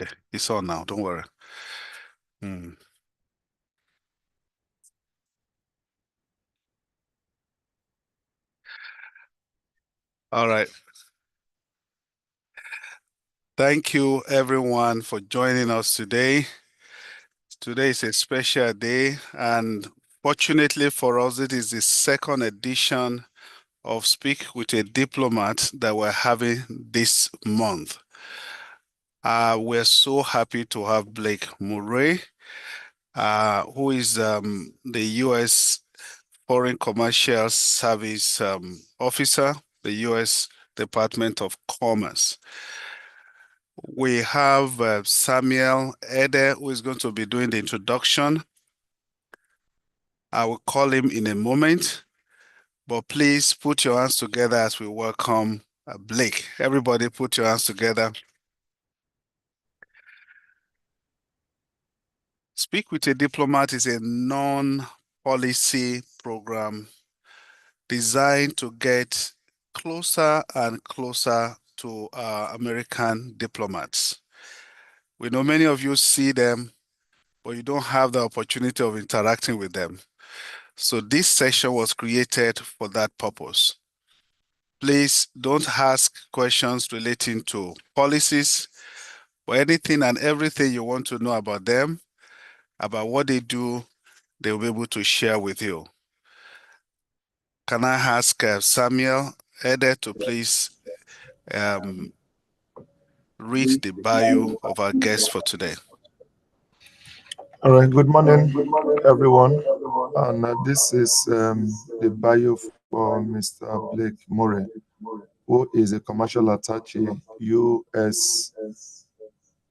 Okay, it's on now. Don't worry. All right. Thank you, everyone, for joining us today. Today is a special day, and fortunately for us, it is the second edition of Speak with a Diplomat that we're having this month. We're so happy to have Blake Murray, who is the U.S. Foreign Commercial Service Officer, the U.S. Department of Commerce. We have Samuel Ede, who is going to be doing the introduction. I will call him in a moment, but please put your hands together as we welcome Blake. Everybody put your hands together. Speak with a Diplomat is a non-policy program designed to get closer and closer to American diplomats. We know many of you see them, but you don't have the opportunity of interacting with them. So this session was created for that purpose. Please don't ask questions relating to policies or anything and everything you want to know about them, about what they do, they will be able to share with you. Can I ask Samuel Ede to please read the bio of our guest for today? All right, good morning, everyone. And this is the bio for Mr. Blake Murray, who is a commercial attaché, U.S.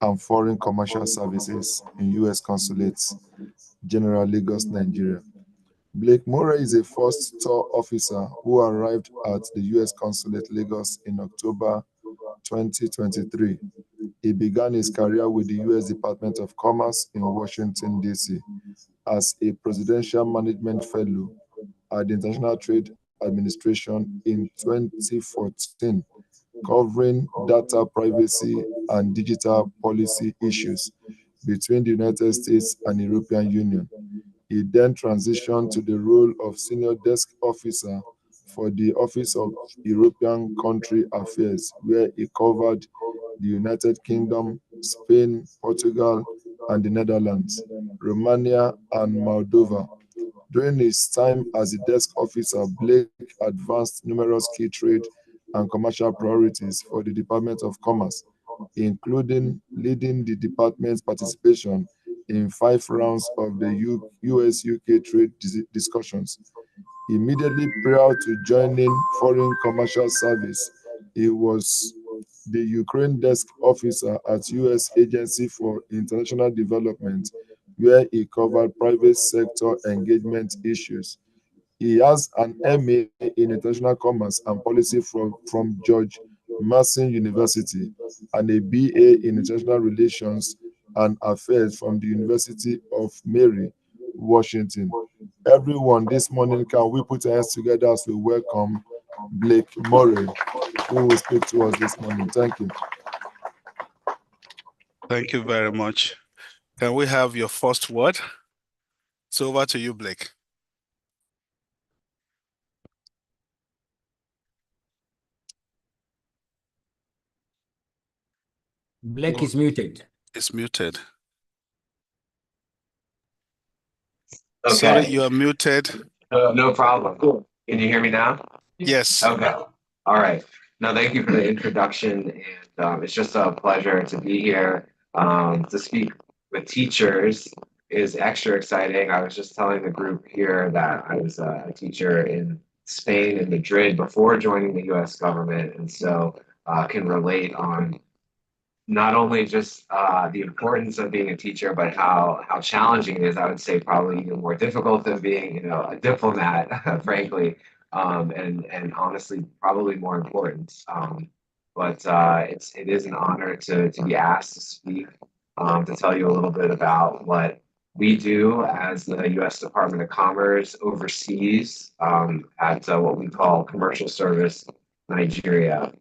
and Foreign Commercial Services in U.S. Consulates, General Lagos, Nigeria. Blake Murray is a first tour officer who arrived at the U.S. Consulate Lagos in October 2023. He began his career with the U.S. Department of Commerce in Washington, D.C. as a Presidential Management Fellow at the International Trade Administration in 2014, covering data privacy and digital policy issues between the United States and European Union. He then transitioned to the role of Senior Desk Officer for the Office of European Country Affairs, where he covered the United Kingdom, Spain, Portugal, and the Netherlands, Romania, and Moldova. During his time as a desk officer, Blake advanced numerous key trade and commercial priorities for the Department of Commerce, including leading the department's participation in 5 rounds of the US-UK trade discussions. Immediately prior to joining Foreign Commercial Service, he was the Ukraine desk officer at U.S. Agency for International Development, where he covered private sector engagement issues. He has an MA in International Commerce and Policy from George Mason University and a BA in International Relations and Affairs from the University of Mary, Washington. Everyone, this morning, can we put our hands together as we welcome Blake Murray, who will speak to us this morning. Thank you. Thank you very much. Can we have your first word? So over to you, Blake. Blake is muted. It's muted. Okay. Sorry, you are muted. No problem. Cool. Can you hear me now? Yes. Okay. All right. No, thank you for the introduction. And it's just a pleasure to be here. To speak with teachers is extra exciting. I was just telling the group here that I was a teacher in Spain and Madrid before joining the US government. And so can relate on not only just the importance of being a teacher, but how challenging it is. I would say probably even more difficult than being, a diplomat, frankly, and honestly, probably more important. But it is an honor to be asked to speak, to tell you a little bit about what we do as the U.S. Department of Commerce overseas at what we call Commercial Service Nigeria.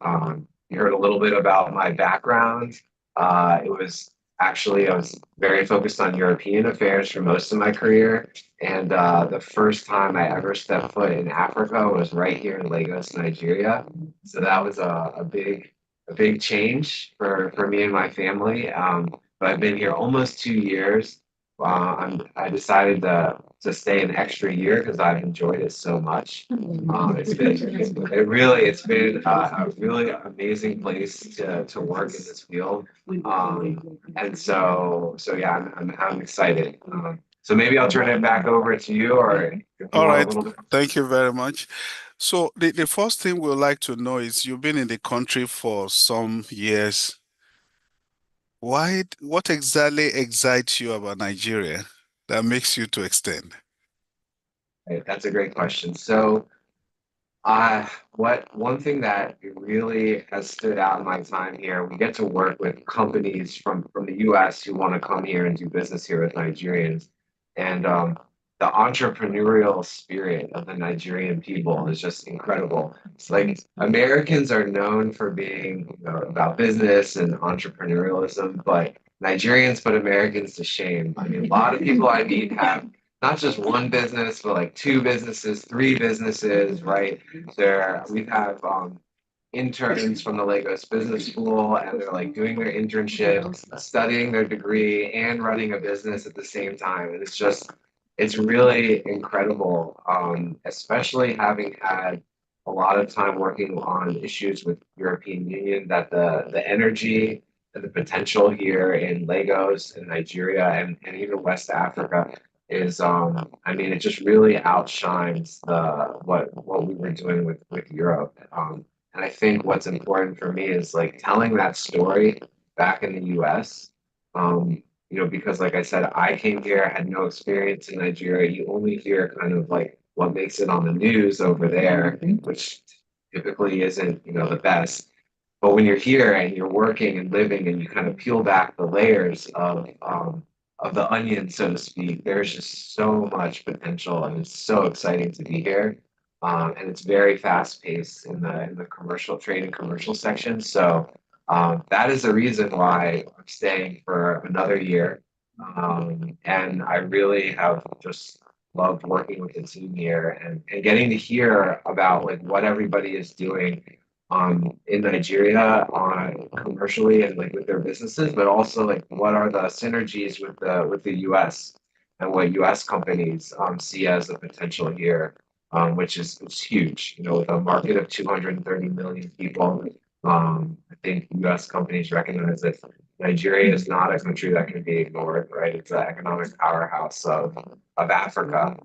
You heard a little bit about my background. It was Actually, I was very focused on European affairs for most of my career. And the first time I ever stepped foot in Africa was right here in Lagos, Nigeria. So that was a big change for me and my family. But I've been here almost 2 years. I decided to stay an extra year because I've enjoyed it so much. It's been a really amazing place to work in this field. And so yeah, I'm excited. So maybe I'll turn it back over to you, or if you All want a right. little bit. Thank you very much. So the first thing we'd like to know is you've been in the country for some years. What exactly excites you about Nigeria that makes you to extend? Right, that's a great question. So, what one thing that really has stood out in my time here, we get to work with companies from the U.S. who want to come here and do business here with Nigerians, and the entrepreneurial spirit of the Nigerian people is just incredible. It's like Americans are known for being, about business and entrepreneurialism, but Nigerians put Americans to shame. I mean, a lot of people I meet have not just one business, but like two businesses, three businesses, right? We have interns from the Lagos Business School, and they're like doing their internship, studying their degree, and running a business at the same time. And it's really incredible, especially having had a lot of time working on issues with European Union, that the energy and the potential here in Lagos and Nigeria and even West Africa is I mean, it just really outshines what we were doing with Europe. And I think what's important for me is like telling that story back in the US. Because like I said, I came here, had no experience in Nigeria. You only hear kind of like what makes it on the news over there, which typically isn't, the best. But when you're here and you're working and living and you kind of peel back the layers of the onion, so to speak, there's just so much potential, and it's so exciting to be here. And it's very fast paced in the commercial trade and commercial section. So that is the reason why I'm staying for another year. And I really have just loved working with the team here, and getting to hear about like what everybody is doing in Nigeria on commercially and like with their businesses, but also like what are the synergies with the US and what US companies see as the potential here, which is it's huge. With a market of 230 million people, I think US companies recognize that Nigeria is not a country that can be ignored, right? It's an economic powerhouse of Africa.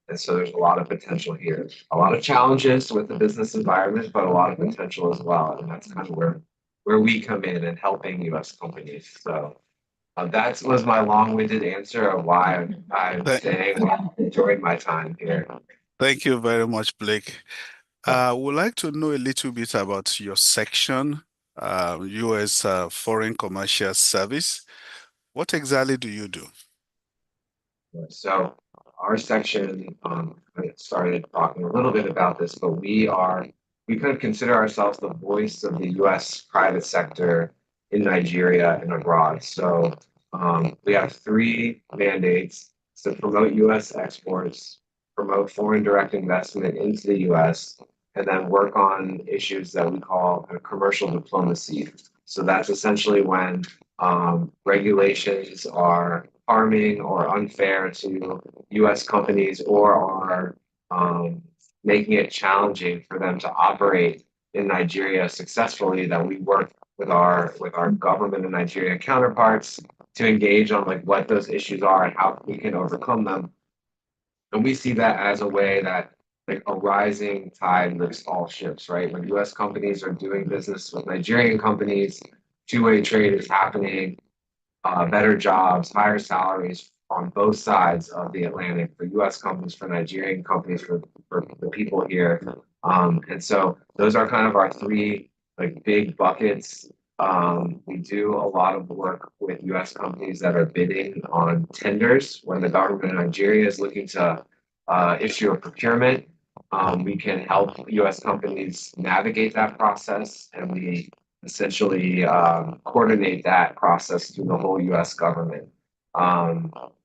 And so there's a lot of potential here, a lot of challenges with the business environment, but a lot of potential as well. And that's kind of where we come in and helping US companies. So that was my long-winded answer of why I'm Th- staying and enjoying my time here. Thank you very much, Blake. Would like to know a little bit about your section, U.S. Foreign Commercial Service. What exactly do you do? So our section started talking a little bit about this, but we kind of consider ourselves the voice of the U.S. private sector in Nigeria and abroad. So we have three mandates: to promote U.S. exports, promote foreign direct investment into the U.S., and then work on issues that we call commercial diplomacy. So that's essentially when regulations are harming or unfair to U.S. companies, or are making it challenging for them to operate in Nigeria successfully, that we work with our government and Nigerian counterparts to engage on like what those issues are and how we can overcome them. And we see that as a way that like a rising tide lifts all ships, right? When U.S. companies are doing business with Nigerian companies, two-way trade is happening, better jobs, higher salaries on both sides of the Atlantic for U.S. companies, for Nigerian companies, for the people here. And so those are kind of our three like big buckets. We do a lot of work with U.S. companies that are bidding on tenders when the government of Nigeria is looking to issue a procurement. We can help U.S. companies navigate that process, and we essentially coordinate that process through the whole US government.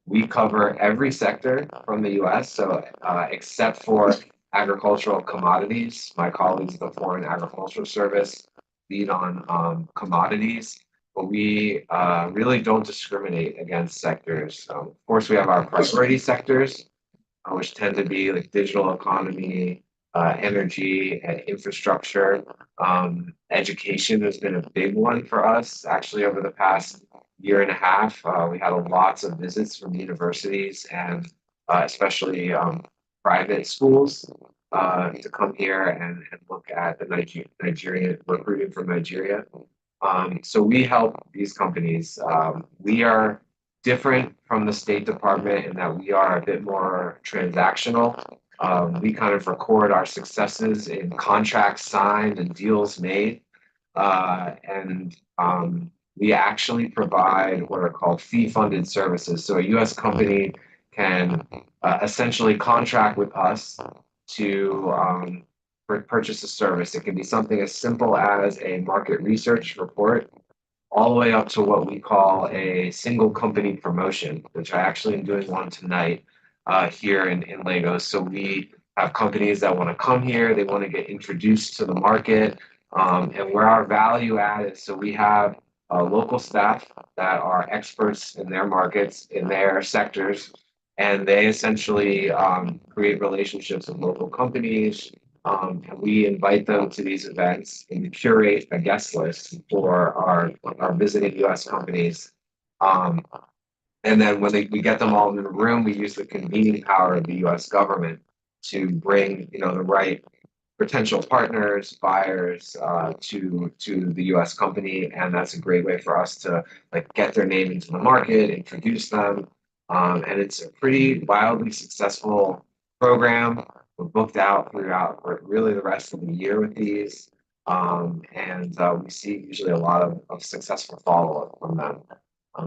We cover every sector from the US, so except for agricultural commodities. My colleagues at the Foreign Agricultural Service lead on commodities, but we really don't discriminate against sectors. Of course, we have our priority sectors, which tend to be like digital economy, energy, and infrastructure. Education has been a big one for us. Actually, over the past year and a half, we had lots of visits from universities and especially private schools to come here and look at the Nigerian recruiting from Nigeria. So we help these companies. We are different from the State Department in that we are a bit more transactional. We kind of record our successes in contracts signed and deals made. And we actually provide what are called fee-funded services. So a US company can essentially contract with us to purchase a service. It can be something as simple as a market research report all the way up to what we call a single company promotion, which I actually am doing one tonight here in Lagos. So we have companies that want to come here, they want to get introduced to the market, and where our value add is, so we have local staff that are experts in their markets, in their sectors, and they essentially create relationships with local companies. And we invite them to these events and curate a guest list for our visiting US companies. And then when we get them all in the room, we use the convening power of the US government to bring the right potential partners, buyers to the US company. And that's a great way for us to get their name into the market, introduce them. And it's a pretty wildly successful program. We're booked out throughout really the rest of the year with these. And we see usually a lot of successful follow-up from them.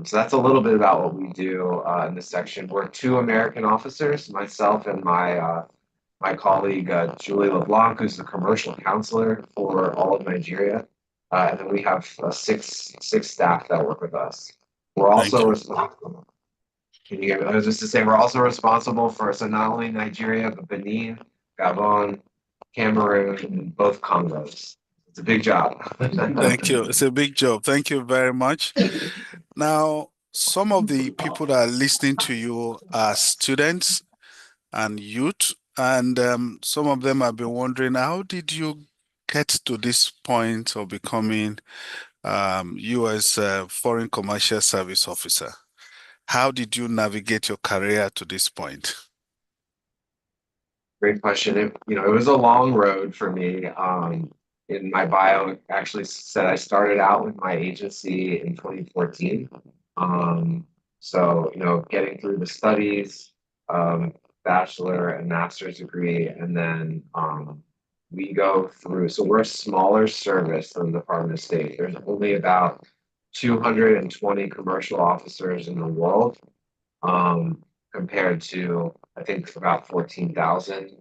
So that's a little bit about what we do in this section. We're 2 American officers, myself and my colleague, Julie LeBlanc, who's the commercial counselor for all of Nigeria. And then we have six staff that work with us. We're also responsible. Can you hear me? I was just to say, we're also responsible for, so not only Nigeria, but Benin, Gabon, Cameroon, and both Congos. It's a big job. Thank you. It's a big job. Thank you very much. Now, some of the people that are listening to you are students and youth, and some of them have been wondering, how did you get to this point of becoming U.S. Foreign Commercial Service Officer? How did you navigate your career to this point? Great question. It was a long road for me. In my bio, it actually said I started out with my agency in 2014. So, getting through the studies, bachelor and master's degree, and then we go through, so we're a smaller service than the Department of State. There's only about 220 commercial officers in the world, compared to, I think, about 14,000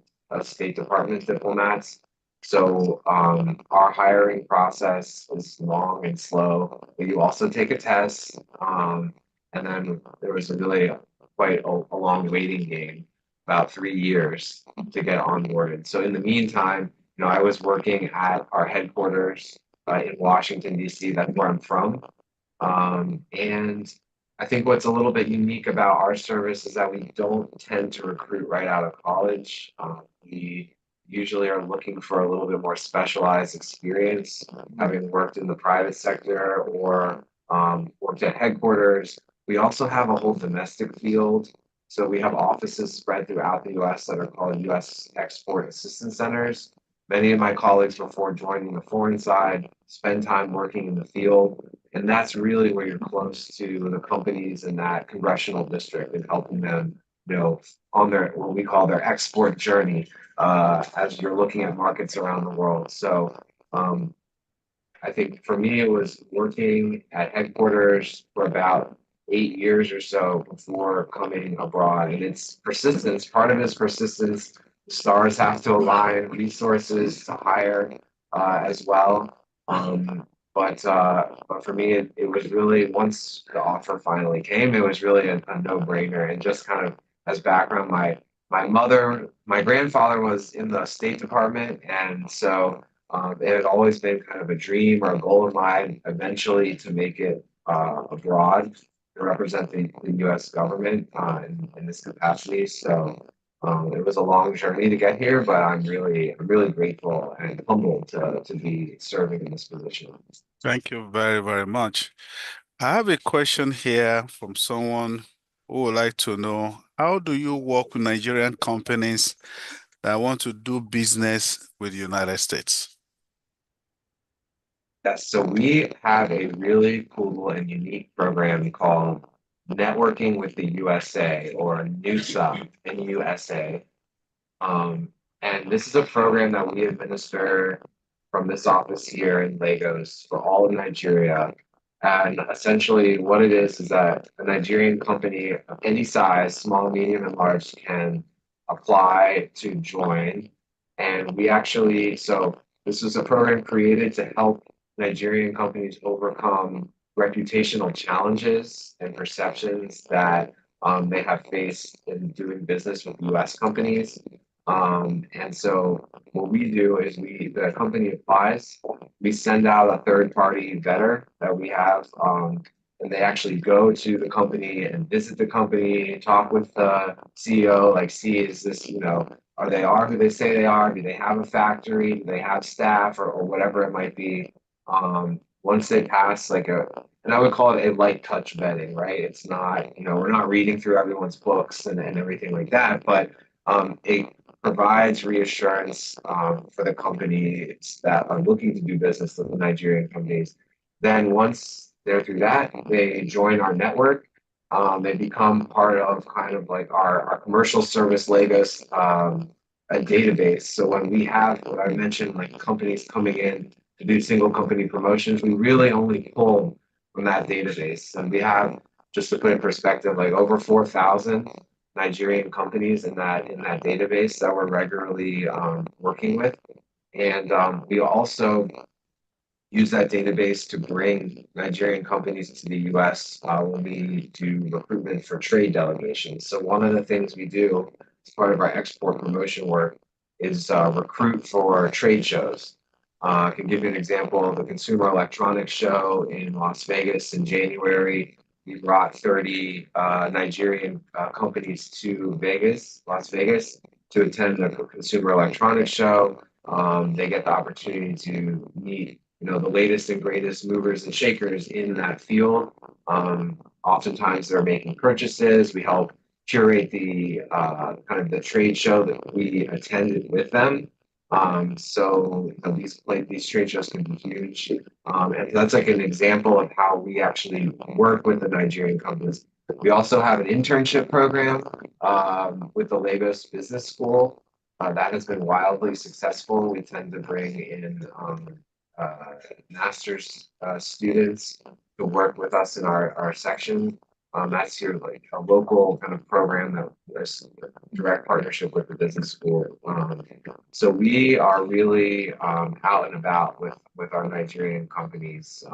State Department diplomats. So our hiring process is long and slow, but you also take a test. And then there was quite a long waiting game, about 3 years to get onboarded. So in the meantime, I was working at our headquarters in Washington, D.C. That's where I'm from. And I think what's a little bit unique about our service is that we don't tend to recruit right out of college. We usually are looking for a little bit more specialized experience, having worked in the private sector or worked at headquarters. We also have a whole domestic field. So we have offices spread throughout the US that are called US Export Assistance Centers. Many of my colleagues before joining the foreign side spend time working in the field. And that's really where you're close to the companies in that congressional district and helping them, on their, what we call their export journey, as you're looking at markets around the world. So I think for me, it was working at headquarters for about 8 years or so before coming abroad. And it's persistence. Part of it is persistence. The stars have to align, resources to hire as well. but for me, it was really, once the offer finally came, it was really a no-brainer. And just kind of as background, my grandfather was in the State Department, and so it had always been kind of a dream or a goal of mine eventually to make it abroad to represent the U.S. government in this capacity. So it was a long journey to get here, but I'm really grateful and humbled to be serving in this position. Thank you very, very much. I have a question here from someone who would like to know, how do you work with Nigerian companies that want to do business with the United States? Yes, so we have a really cool and unique program called Networking with the USA, or NUSA, NUSA. And this is a program that we administer from this office here in Lagos for all of Nigeria. And essentially, what it is that a Nigerian company of any size, small, medium, and large, can apply to join. And we actually, so this was a program created to help Nigerian companies overcome reputational challenges and perceptions that they have faced in doing business with US companies. And so what we do is the company applies, we send out a third party vetter that we have, and they actually go to the company and visit the company, talk with the CEO, like, see, is this, are who they say they are? Do they have a factory? Do they have staff, or whatever it might be? Once they pass and I would call it a light touch vetting, right? It's not, we're not reading through everyone's books and everything like that, but it provides reassurance for the companies that are looking to do business with the Nigerian companies. Then once they're through that, they join our network. They become part of kind of like our commercial service Lagos a database. So when we have what I mentioned, like companies coming in to do single company promotions, we really only pull from that database. And we have, just to put in perspective, like over 4,000 Nigerian companies in that database that we're regularly working with. And we also use that database to bring Nigerian companies to the US when we do recruitment for trade delegations. So one of the things we do as part of our export promotion work is recruit for trade shows. I can give you an example of the Consumer Electronics Show in Las Vegas in January. We brought 30 Nigerian companies to Las Vegas, to attend the Consumer Electronics Show. They get the opportunity to meet, the latest and greatest movers and shakers in that field. Oftentimes they're making purchases. We help curate the kind of the trade show that we attended with them. So these trade shows can be huge. And that's like an example of how we actually work with the Nigerian companies. We also have an internship program with the Lagos Business School. That has been wildly successful. We tend to bring in master's students to work with us in our section. That's here, like a local kind of program that there's a direct partnership with the business school. So we are really out and about with our Nigerian companies.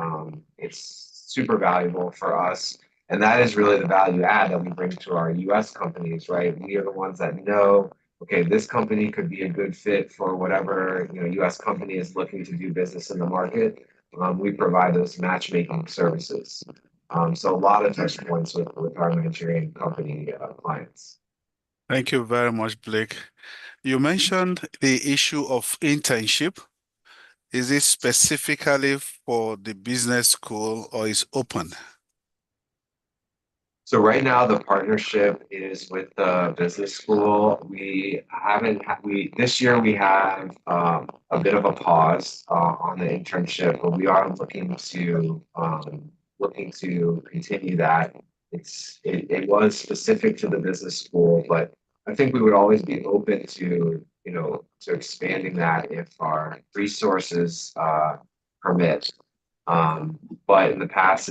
It's super valuable for us. And that is really the value add that we bring to our US companies, right? We are the ones that know, okay, this company could be a good fit for whatever US company is looking to do business in the market. We provide those matchmaking services. So a lot of touch points with our Nigerian company clients. Thank you very much, Blake. You mentioned the issue of internship. Is it specifically for the business school or is open? So right now the partnership is with the business school. This year we have a bit of a pause on the internship, but we are looking to continue that. It was specific to the business school, but I think we would always be open to expanding that if our resources permit. But in the past,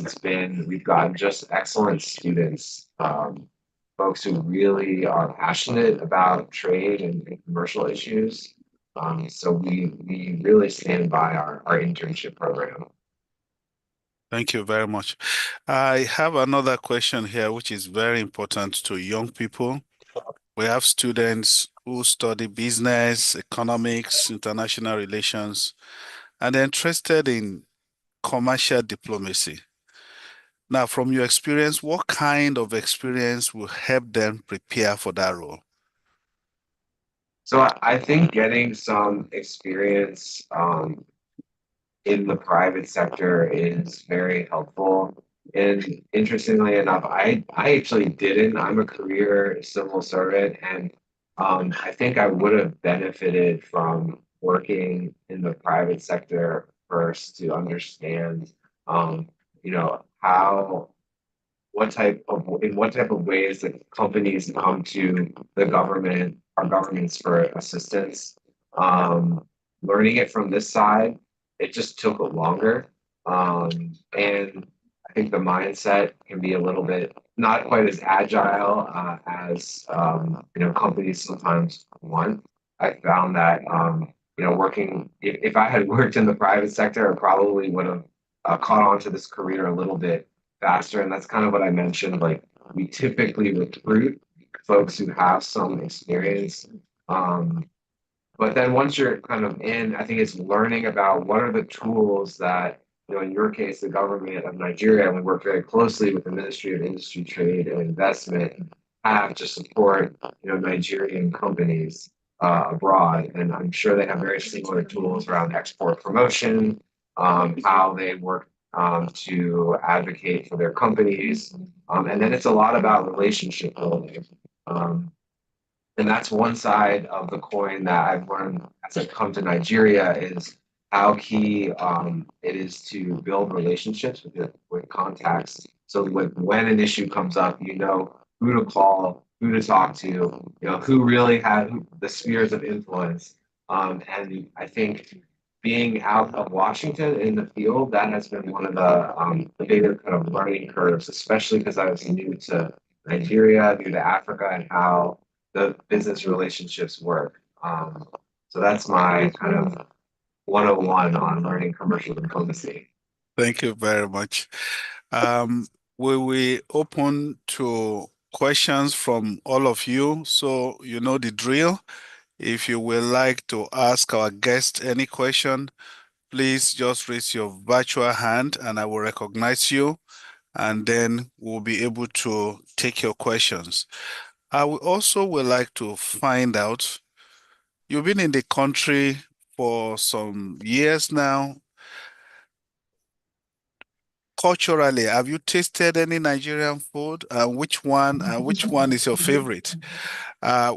we've gotten just excellent students, folks who really are passionate about trade and commercial issues. So we really stand by our internship program. Thank you very much. I have another question here, which is very important to young people. We have students who study business, economics, international relations, and they're interested in commercial diplomacy. Now, from your experience, what kind of experience will help them prepare for that role? So I think getting some experience in the private sector is very helpful. And interestingly enough, I actually didn't. I'm a career civil servant, and I think I would have benefited from working in the private sector first to understand, how what type of ways that companies come to the government, our governments for assistance. Um, Learning it from this side, it just took longer. And I think the mindset can be a little bit not quite as agile as companies sometimes want. I found that working if I had worked in the private sector, I probably would have caught on to this career a little bit faster. And that's kind of what I mentioned. Like we typically recruit folks who have some experience. Um, but then once you're kind of in, I think it's learning about what are the tools that, in your case, the government of Nigeria, and we work very closely with the Ministry of Industry, Trade, and Investment, have to support, Nigerian companies abroad. And I'm sure they have very similar tools around export promotion, how they work to advocate for their companies. And then it's a lot about relationship building. Um, and that's one side of the coin that I've learned as I've come to Nigeria is how key it is to build relationships with contacts. So when an issue comes up, you know who to call, who to talk to, who really had the spheres of influence. And I think being out of Washington in the field, that has been one of the bigger kind of learning curves, especially because I was new to Nigeria, new to Africa, and how the business relationships work. So that's my kind of 101 on learning commercial diplomacy. Thank you very much. Um, we will open to questions from all of you. So you know the drill. If you would like to ask our guest any question, please just raise your virtual hand and I will recognize you, and then we'll be able to take your questions. I will also would like to find out, you've been in the country for some years now. Culturally, have you tasted any Nigerian food? Which one is your favorite?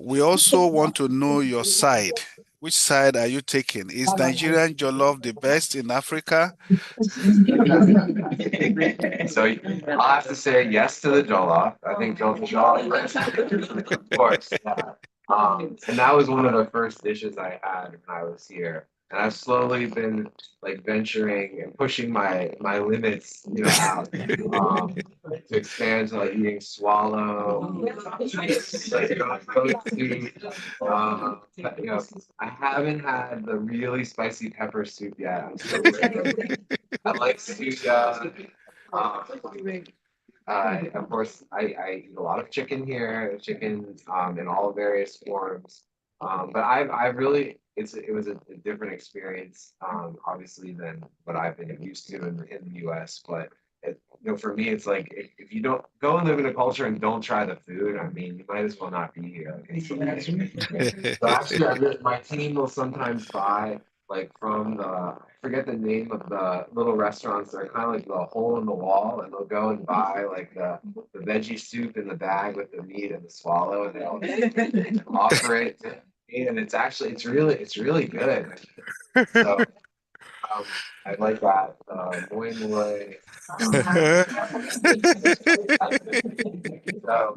We also want to know your side. Which side are you taking? Is Nigerian jollof the best in Africa? So I'll have to say yes to the jollof. I think jollof, of course. Yeah. And that was one of the first dishes I had when I was here. And I've slowly been like venturing and pushing my limits, out to expand to like eating swallow, like goat soup. But, I haven't had the really spicy pepper soup yet. I'm still waiting. I like suya. Of course, I eat a lot of chicken here, chicken in all various forms. But I've really it was a different experience, obviously than what I've been used to in the U.S. But for me, it's like if you don't go and live in a culture and don't try the food, I mean, you might as well not be here. So actually, my team will sometimes buy like from I forget the name of the little restaurants. They're kind of like the hole in the wall, and they'll go and buy like the veggie soup in the bag with the meat and the swallow, and they'll offer it to me, and it's really good. So I like that. Moi moi. So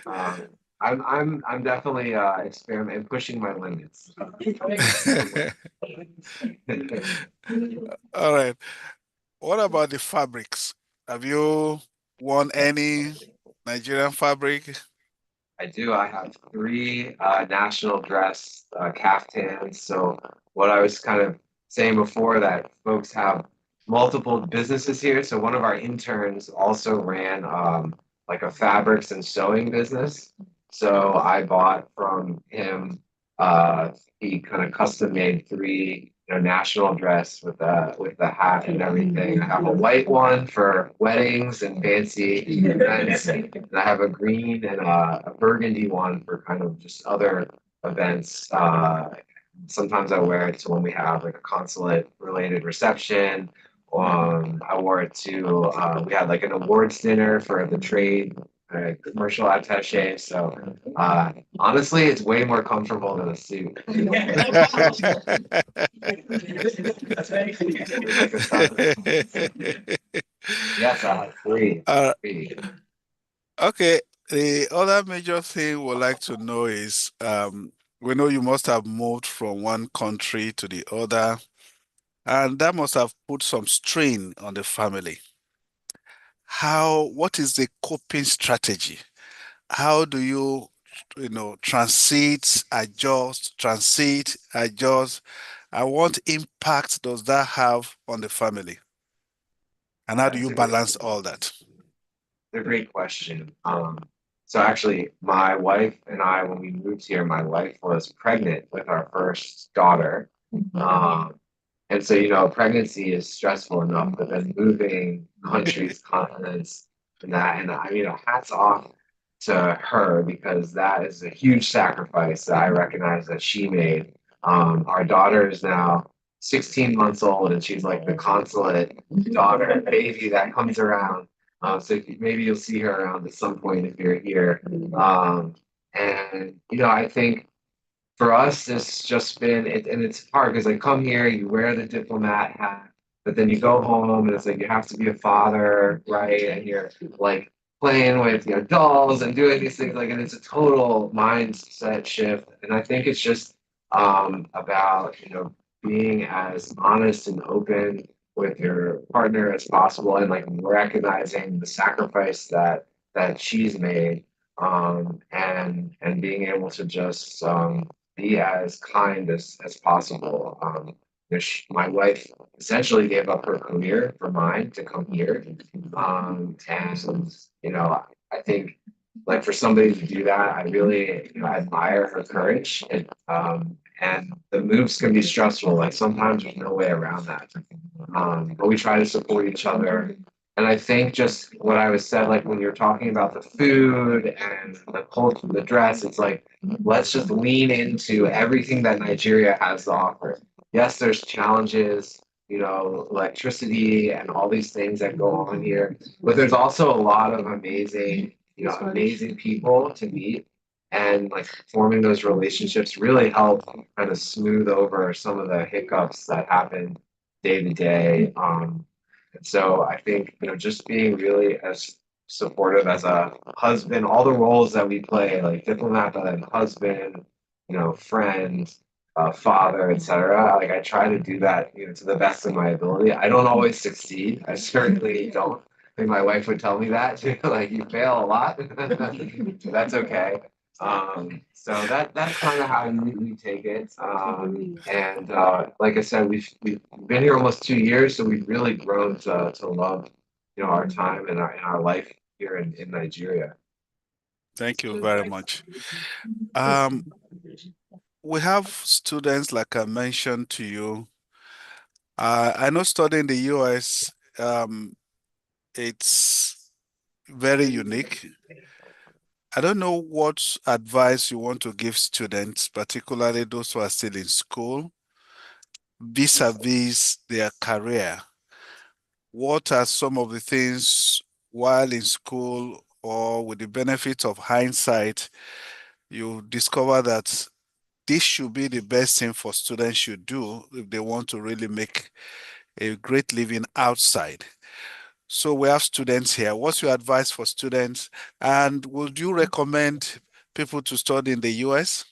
um, I'm definitely experimenting, pushing my limits. All right. What about the fabrics? Have you worn any Nigerian fabric? I do. I have three national dress caftans. So what I was kind of saying before that folks have multiple businesses here. So one of our interns also ran like a fabrics and sewing business. So I bought from him. He kind of custom made three, national dress with the hat and everything. I have a white one for weddings and fancy events, and I have a green and a burgundy one for kind of just other events. Sometimes I wear it to when we have like a consulate related reception. I wore it to we had like an awards dinner for the trade commercial attaché. So honestly, it's way more comfortable than a suit. Yes, free. Uh, Free. okay. The other major thing we'd like to know is we know you must have moved from one country to the other, and that must have put some strain on the family. What is the coping strategy? How do you, transit, adjust, and what impact does that have on the family? And how do That's you a great, balance all that? a great question. So actually, my wife and I, when we moved here, my wife was pregnant with our first daughter. Um, And so, pregnancy is stressful enough, but then moving countries, continents, and that, and I mean, hats off to her because that is a huge sacrifice that I recognize that she made. Our daughter is now 16 months old, and she's like the consulate daughter, baby that comes around. So maybe you'll see her around at some point if you're here. And I think for us, it's just been it, and it's hard because I come here, you wear the diplomat hat, but then you go home and it's like you have to be a father, right? And you're like playing with dolls and doing these things like, and it's a total mindset shift. And I think it's just about being as honest and open with your partner as possible, and like recognizing the sacrifice that she's made, and being able to just be as kind as possible. My wife essentially gave up her career for mine to come here. And, I think like for somebody to do that, I really, admire her courage. And the moves can be stressful. Like sometimes there's no way around that. But we try to support each other. And I think just what I was said, like when you're talking about the food and the culture, the dress, it's like, let's just lean into everything that Nigeria has to offer. Yes, there's challenges, electricity and all these things that go on here, but there's also a lot of amazing people to meet. And like forming those relationships really help kind of smooth over some of the hiccups that happen day to day. And so I think, just being really as supportive as a husband, all the roles that we play, like diplomat, but then husband, friend, father, etc. Like I try to do that, to the best of my ability. I don't always succeed. I certainly don't. I think my wife would tell me that too. Like you fail a lot. That's okay. So that's kind of how we take it. And like I said, we've been here almost 2 years, so we've really grown to love, our time and our life here in Nigeria. Thank you very much. Um, we have students, like I mentioned to you. I know studying in the US, it's very unique. I don't know what advice you want to give students, particularly those who are still in school, vis-a-vis their career. What are some of the things while in school or with the benefit of hindsight, you discover that this should be the best thing for students should do if they want to really make a great living outside? So we have students here. What's your advice for students? And would you recommend people to study in the US?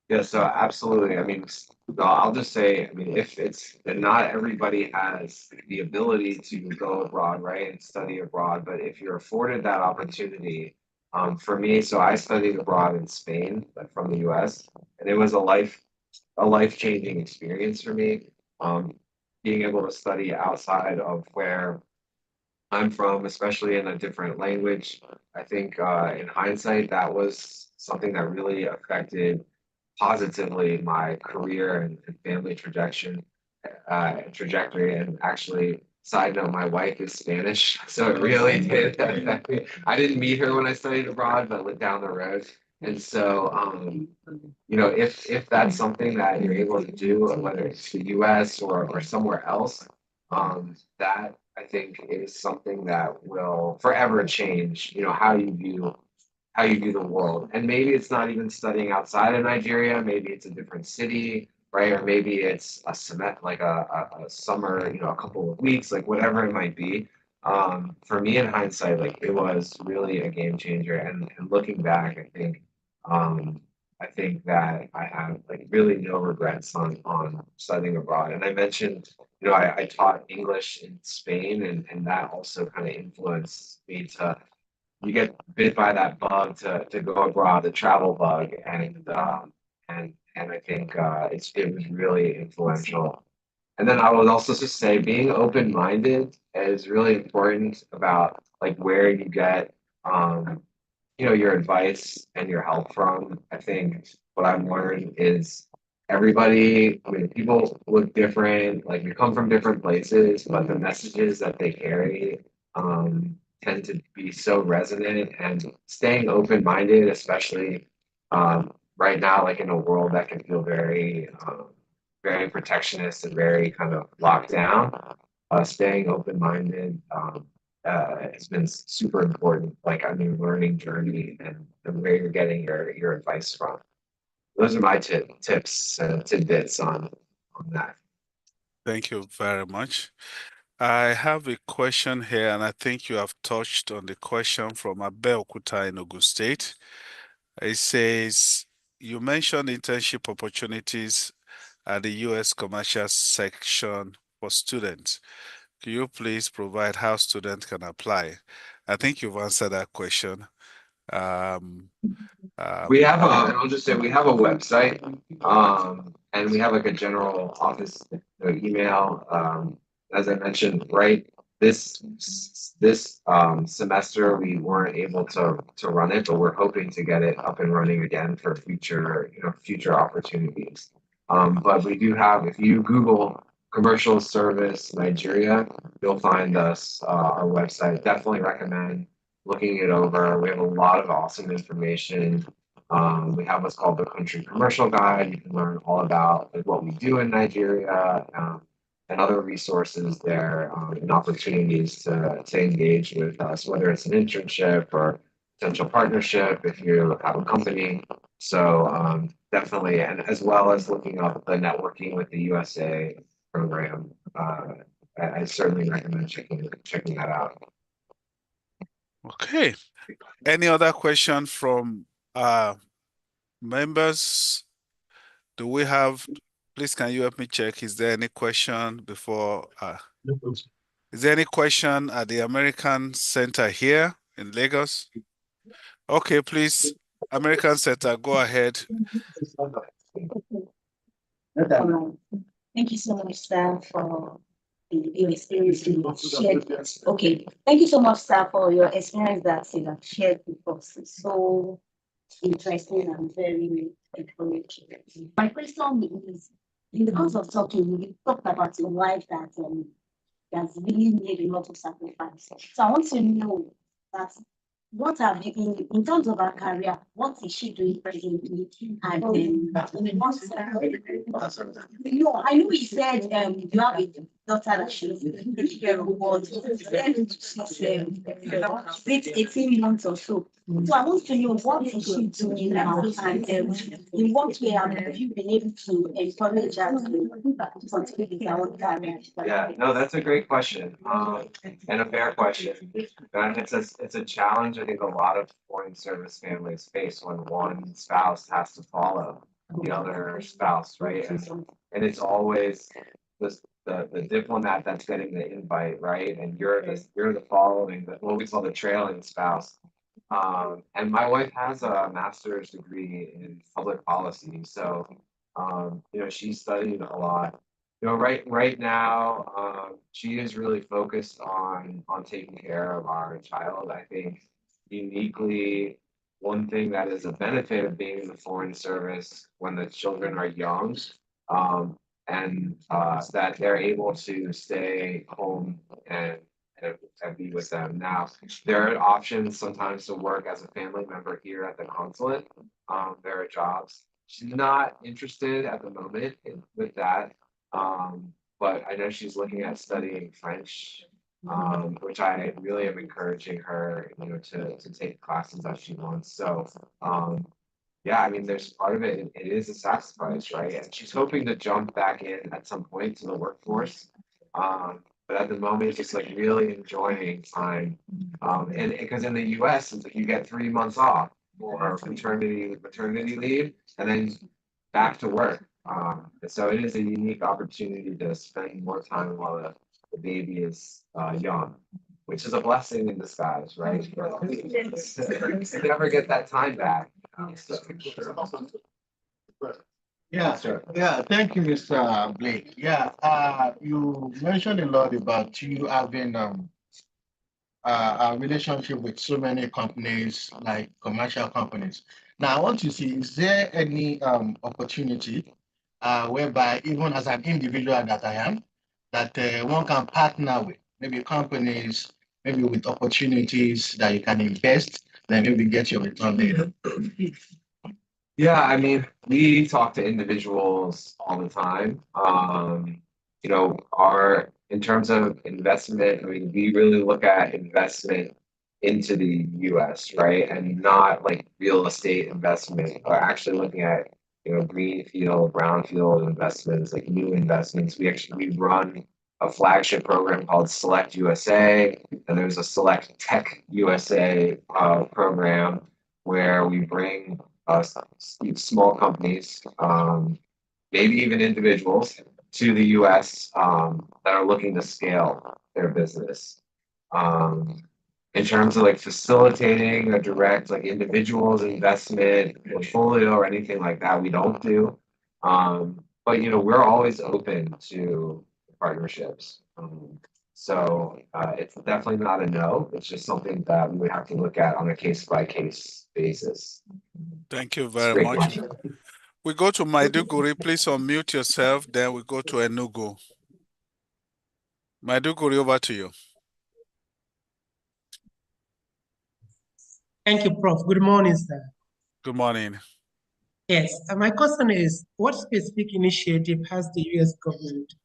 Yeah, so absolutely. I mean, no, I'll just say, I mean, if it's not everybody has the ability to go abroad, right, and study abroad, but if you're afforded that opportunity, for me, so I studied abroad in Spain, like from the US, and it was a life-changing experience for me. Um, being able to study outside of where I'm from, especially in a different language. I think in hindsight, that was something that really affected positively my career and family trajectory. And actually, side note, my wife is Spanish, so it really did affect me. I didn't meet her when I studied abroad, but lived down the road. And so, if that's something that you're able to do, whether it's the U.S. or somewhere else, that I think is something that will forever change, how you view the world. And maybe it's not even studying outside of Nigeria. Maybe it's a different city, right? Or maybe it's a semester, like a summer, a couple of weeks, like whatever it might be. For me, in hindsight, like it was really a game changer. And looking back, um, I think that I have like really no regrets on studying abroad. And I mentioned, I taught English in Spain, and that also kind of influenced me to you get bit by that bug to go abroad, the travel bug, and I think it was really influential. And then I would also just say being open minded is really important about like where you get your advice and your help from. I think what I've learned is everybody, I mean, people look different, like we come from different places, but the messages that they carry tend to be so resonant and staying open minded, especially right now, like in a world that can feel very protectionist and very kind of locked down, staying open minded. Has been super important, like on your learning journey and where you're getting your advice from. Those are my tips and tidbits on that. Thank you very much. I have a question here, and I think you have touched on the question from Abeokuta in Ogun State. It says, you mentioned internship opportunities at the US commercial section for students. Can you please provide how students can apply? I think you've answered that question. Um, We have I'll just say we have a website, and we have like a general office email. As I mentioned, right, this semester we weren't able to run it, but we're hoping to get it up and running again for future opportunities. But we do have, if you Google Commercial Service Nigeria, you'll find us, our website. Definitely recommend looking it over. We have a lot of awesome information. We have what's called the Country Commercial Guide. You can learn all about like, what we do in Nigeria, and other resources there, and opportunities to engage with us, whether it's an internship or potential partnership if you have a company. So definitely, and as well as looking up the networking with the USA program. I certainly recommend checking that out. okay. Any other question from members? Do we have, please can you help me check, is there any question before, is there any question at the American Center here in Lagos? Okay, please, American Center, go ahead. Thank you so much, sir, for your experience you have shared. Okay, thank you so much, sir, for your experience that you have shared with us. It's so interesting and very encouraging. My question is, in the course of talking, you talked about your wife that has really made a lot of sacrifice. So I want to know that what have you in terms of her career, what is she doing presently? And I know you said you have a daughter that she's she's 18 months or so. So I want to know what is she doing now and in what way have you been able to encourage her to continue with her own career? Yeah, no, that's a great question, and a fair question. And it's a challenge I think a lot of foreign service families face when one spouse has to follow the other spouse, right? And it's always the diplomat that's getting the invite, right? And you're the following, what we call the trailing spouse. And my wife has a master's degree in public policy, so she studied a lot Right now, she is really focused on taking care of our child. I think uniquely, one thing that is a benefit of being in the foreign service when the children are young, um, and that they're able to stay home and be with them. Now, there are options sometimes to work as a family member here at the consulate. There are jobs. She's not interested at the moment with that. But I know she's looking at studying French, which I really am encouraging her, to take classes that she wants. So, yeah, I mean, there's part of it, it is a sacrifice, right? And she's hoping to jump back in at some point to the workforce. But at the moment, just like really enjoying time. And because in the US, it's like you get 3 months off for maternity leave, and then back to work. And so it is a unique opportunity to spend more time while the baby is young, which is a blessing in disguise, right? You never get that time back. Yeah, Sure. yeah, thank you, Mr. Blake. Yeah, you mentioned a lot about you having a relationship with so many companies, like commercial companies. Now, I want to see, is there any opportunity whereby even as an individual that I am, that one can partner with maybe companies, maybe with opportunities that you can invest, then maybe get your return later? Yeah, I mean, we talk to individuals all the time. Our in terms of investment, I mean, we really look at investment into the US, right? And not like real estate investment, or actually looking at, greenfield, brownfield investments, like new investments. We run a flagship program called Select USA, and there's a Select Tech USA program where we bring small companies, maybe even individuals, to the US that are looking to scale their business. Um, in terms of like facilitating a direct like individuals investment portfolio or anything like that, we don't do. But we're always open to partnerships. So it's definitely not a no. It's just something that we would have to look at on a case by case basis. Thank you It's a very great much. question. We go to Maiduguri. Please unmute yourself. Then we go to Enugu. Maiduguri, over to you. Thank you, Prof. Good morning, sir. Good morning. Yes, my question is, what specific initiative has the U.S. government,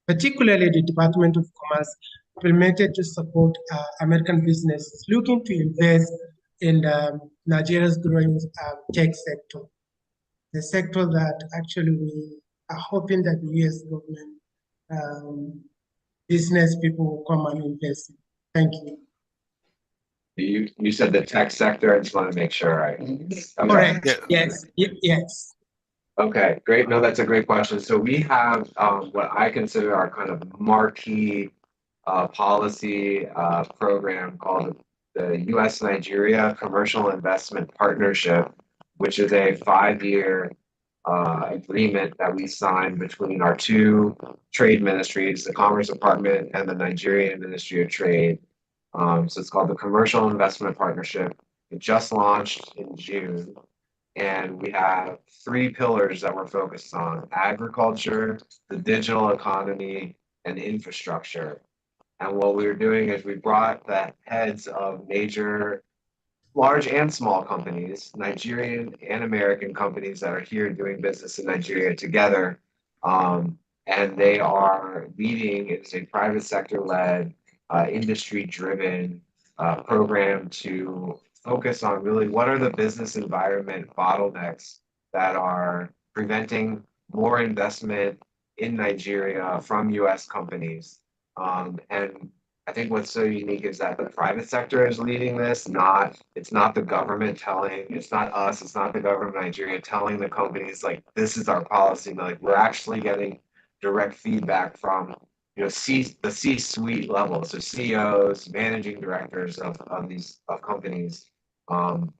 particularly the Department of Commerce, implemented to support American businesses looking to invest in Nigeria's growing tech sector, the sector that actually we are hoping that the U.S. government, business people will come and invest in. Thank you. You said the tech sector. I just want to make sure Correct. Yeah. Yes. Okay, great. No, that's a great question. So we have what I consider our kind of marquee policy program called the USinNigeria Commercial Investment Partnership, which is a 5-year agreement that we signed between our two trade ministries, the Commerce Department and the Nigerian Ministry of Trade. So it's called the Commercial Investment Partnership. It just launched in June, and we have 3 pillars that we're focused on: agriculture, the digital economy, and infrastructure. And what we were doing is we brought the heads of major large and small companies, Nigerian and American companies that are here doing business in Nigeria together. And they are leading, it's a private sector led, industry driven program to focus on really what are the business environment bottlenecks that are preventing more investment in Nigeria from US companies. And I think what's so unique is that the private sector is leading this, it's not the government it's not us, it's not the government of Nigeria telling the companies like this is our policy. Like we're actually getting direct feedback from the C-suite level, so CEOs, managing directors of companies. And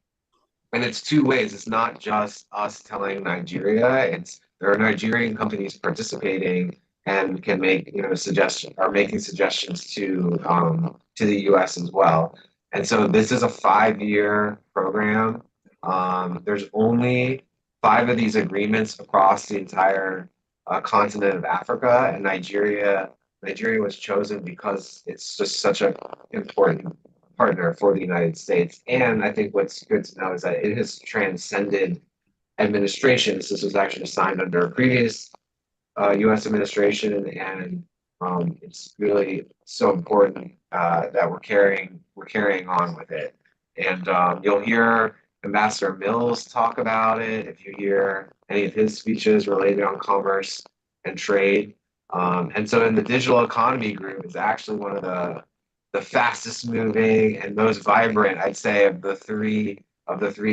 it's 2 ways. It's not just us telling Nigeria, it's there are Nigerian companies participating and can make making suggestions to the US as well. And so this is a 5-year program. There's only 5 of these agreements across the entire continent of Africa, and Nigeria was chosen because it's just such an important partner for the United States. And I think what's good to know is that it has transcended administrations. This was actually signed under a previous U.S. administration, and it's really so important that we're carrying on with it. And you'll hear Ambassador Mills talk about it if you hear any of his speeches related on commerce and trade. And so in the digital economy group, it's actually one of the fastest moving and most vibrant, I'd say, of the three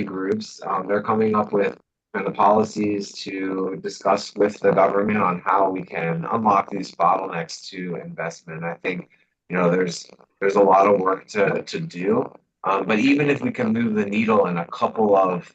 groups. They're coming up with kind of policies to discuss with the government on how we can unlock these bottlenecks to investment. I think there's a lot of work to do, but even if we can move the needle in a couple of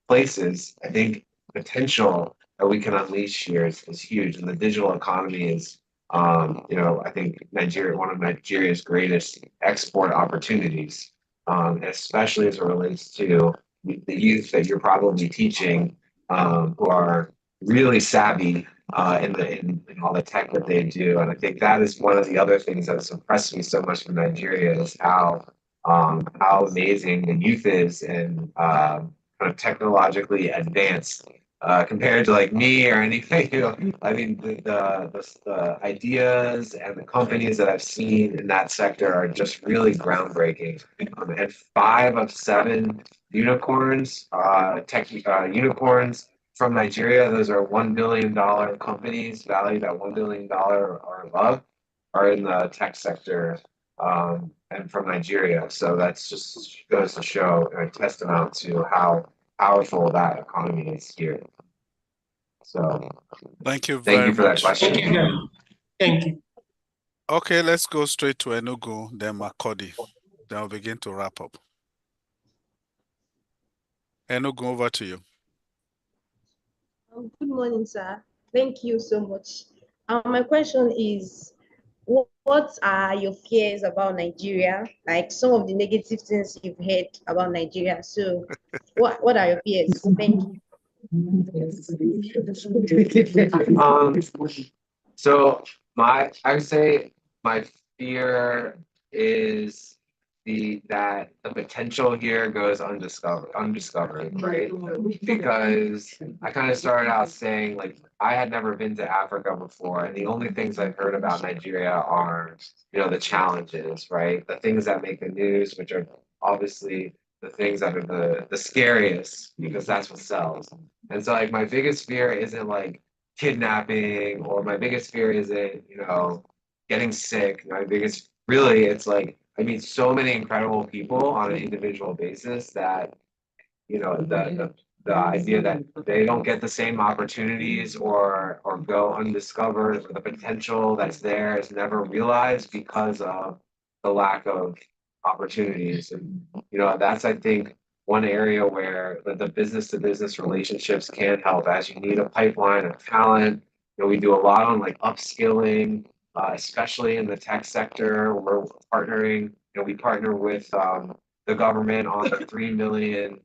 places, I think potential that we can unleash here is huge, and the digital economy is I think one of Nigeria's greatest export opportunities, especially as it relates to the youth that you're probably teaching, who are really savvy in all the tech that they do. And I think that is one of the other things that's impressed me so much from Nigeria is how amazing the youth is and kind of technologically advanced. Compared to like me or anything, I mean, the ideas and the companies that I've seen in that sector are just really groundbreaking. And 5 of 7 unicorns, unicorns from Nigeria, those are $1 billion companies valued at $1 billion or above, are in the tech sector, and from Nigeria. So that's just goes to show a testament to how powerful that economy is here. So Thank you thank very you for that much. question. Yeah. Thank you. Okay, let's go straight to Enugu, then Makurdi. Then we'll begin to wrap up. Enugu, over to you. Good morning, sir. Thank you so much. My question is, what are your fears about Nigeria? Like some of the negative things you've heard about Nigeria. So, what are your fears? Thank you. So I would say my fear is that the potential here goes undiscovered, right? Because I kind of started out saying like I had never been to Africa before, and the only things I've heard about Nigeria are the challenges, right? The things that make the news, which are obviously the things that are the scariest because that's what sells. And so like my biggest fear isn't like kidnapping, or my biggest fear isn't getting sick. My biggest really it's like I meet so many incredible people on an individual basis that the idea that they don't get the same opportunities or go undiscovered, or the potential that's there is never realized because of the lack of opportunities. And that's I think one area where the business to business relationships can help, as you need a pipeline of talent. We do a lot on like upskilling, especially in the tech sector. We're partnering, we partner with the government on the 3 million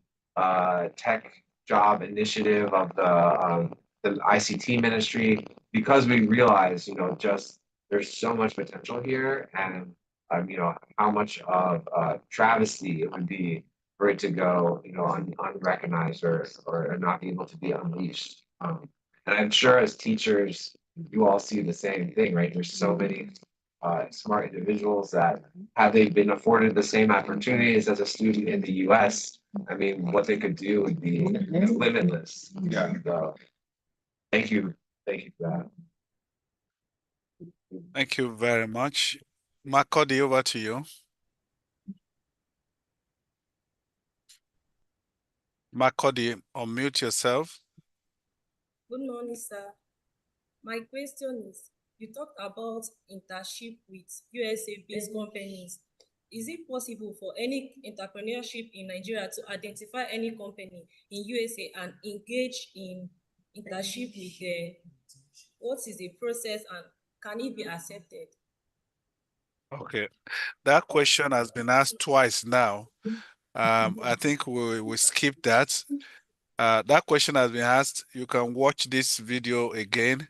tech job initiative of the ICT ministry, because we realize, just there's so much potential here, and how much of travesty it would be for it to go, unrecognized or not be able to be unleashed. And I'm sure as teachers, you all see the same thing, right? There's so many smart individuals that have they been afforded the same opportunities as a student in the U.S., I mean, what they could do would be limitless. Yeah. So, thank you for that. Thank you very much. Makurdi, over to you. Makurdi, unmute yourself. Good morning, sir. My question is, you talked about internship with USA-based companies. Is it possible for any entrepreneurship in Nigeria to identify any company in USA and engage in internship with what is the process and can it be accepted? Okay, that question has been asked twice now. I think we skip that. That question has been asked. You can watch this video again.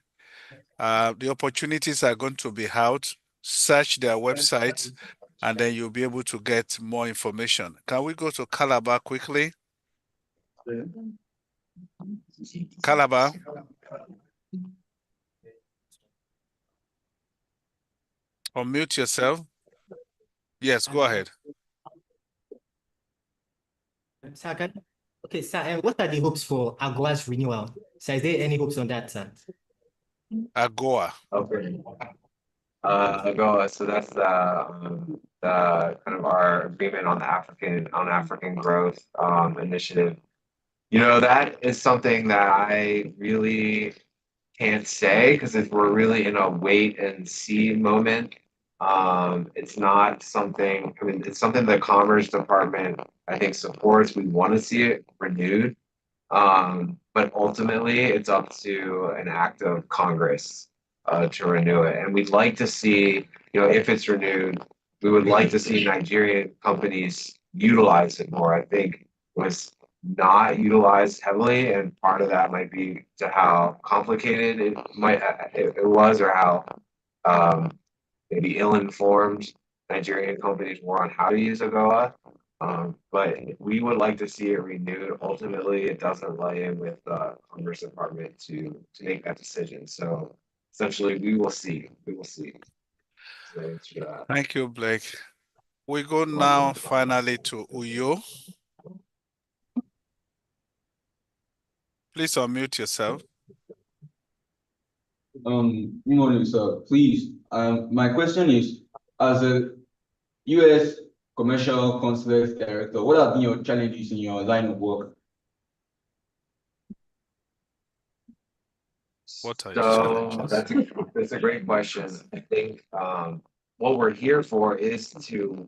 The opportunities are going to be out. Search their website, and then you'll be able to get more information. Can we go to Calabar quickly? Calabar. Unmute yourself. Yes, go ahead. Sir, okay, sir, and what are the hopes for AGOA's renewal? Sir, is there any hopes on that, sir? AGOA. Okay. AGOA, so that's the kind of our agreement on the African growth initiative. You know, that is something that I really can't say because we're really in a wait and see moment. It's not something, I mean, it's something the Commerce Department, I think, supports. We want to see it renewed. But ultimately, it's up to an act of Congress to renew it. And we'd like to see, you know, if it's renewed, we would like to see Nigerian companies utilize it more. I think it was not utilized heavily, and part of that might be to how complicated it was, or how maybe ill-informed Nigerian companies were on how to use AGOA. But we would like to see it renewed. Ultimately, it doesn't lay in with the Commerce Department to make that decision. So essentially, we will see. We will see. So, thank you, Blake. We go now finally to Uyo. Please unmute yourself. Good morning, sir. Please, my question is, as a U.S. commercial consulate director, what have been your challenges in your line of work? What are your challenges? That's a great question. I think what we're here for is to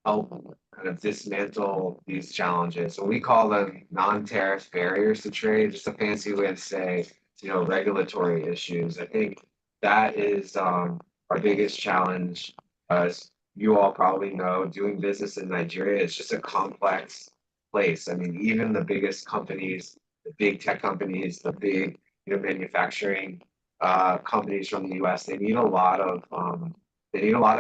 help kind of dismantle these challenges. So we call them non-tariff barriers to trade, just a fancy way to say, you know, regulatory issues. I think that is our biggest challenge. As you all probably know, doing business in Nigeria is just a complex place. I mean, even the biggest companies, the big tech companies, the big, you know, manufacturing companies from the US, they need a lot of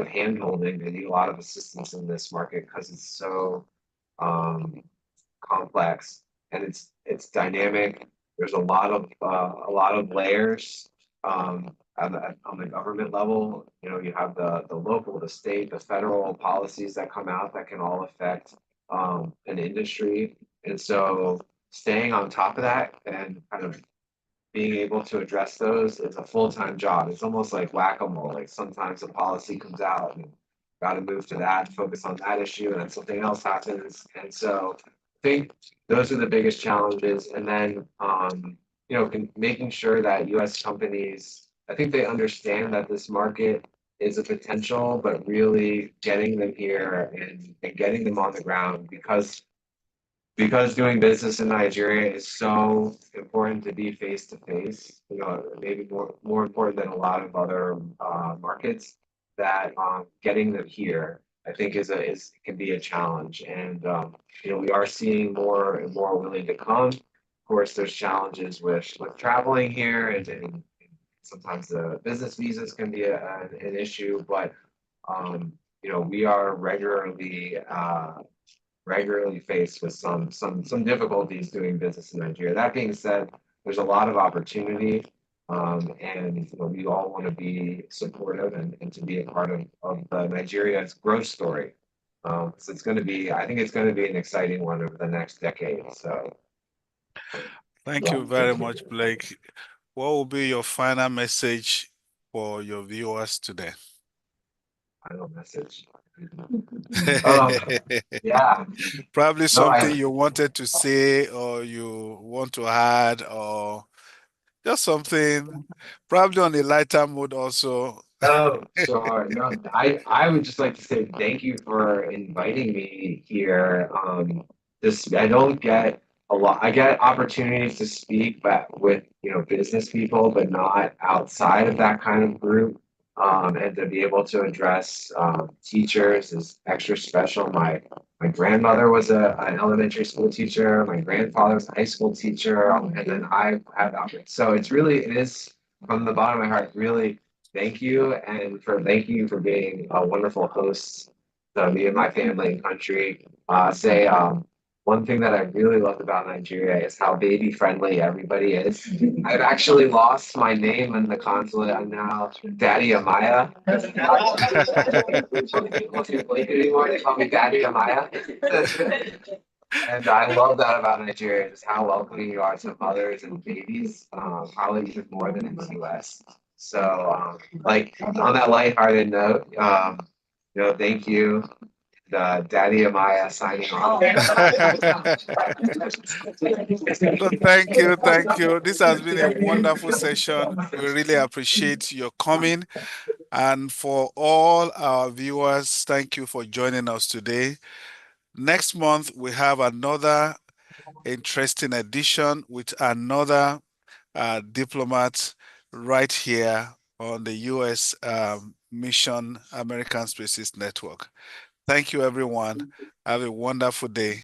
hand holding. They need a lot of assistance in this market because it's so complex and it's dynamic. There's a lot of layers on the government level. You know, you have the local, the state, the federal policies that come out that can all affect an industry. And so staying on top of that and kind of being able to address those is a full-time job. It's almost like whack-a-mole. Like sometimes a policy comes out and got to move to that, focus on that issue, and then something else happens. And so I think those are the biggest challenges. And then, you know, making sure that U.S. companies, I think they understand that this market is a potential, but really getting them here and getting them on the ground because doing business in Nigeria is so important to be face to face, you know, maybe more important than a lot of other markets, that getting them here, I think can be a challenge. And you know, we are seeing more and more willing to come. Of course, there's challenges with traveling here, and sometimes the business visas can be an issue, but you know, we are regularly faced with some difficulties doing business in Nigeria. That being said, there's a lot of opportunity, and you know, we all want to be supportive and to be a part of Nigeria's growth story. So it's going to be, I think it's going to be an exciting one over the next decade. So, thank you very much, Blake. What will be your final message for your viewers today? Final message. Yeah. Probably something you wanted to say or you want to add, or just something, probably on a lighter mood also. Oh, sure. No, I would just like to say thank you for inviting me here. I don't get a lot. I get opportunities to speak, but with business people, but not outside of that kind of group. And to be able to address teachers is extra special. My grandmother was an elementary school teacher. My grandfather was a high school teacher, and then I have so it is from the bottom of my heart. Really, thank you, and thank you for being a wonderful host to me and my family and country. One thing that I really love about Nigeria is how baby friendly everybody is. I've actually lost my name in the consulate. I'm now Daddy Amaya. Anymore. They call me Daddy Amaya. And I love that about Nigeria, is how welcoming you are to mothers and babies, probably even more than in the US. So, like on that lighthearted note, thank you. Daddy Amaya signing off. So thank you, thank you. This has been a wonderful session. We really appreciate your coming. And for all our viewers, thank you for joining us today. Next month, we have another interesting edition with another diplomat right here on the US Mission American Spaces Network. Thank you, everyone. Have a wonderful day.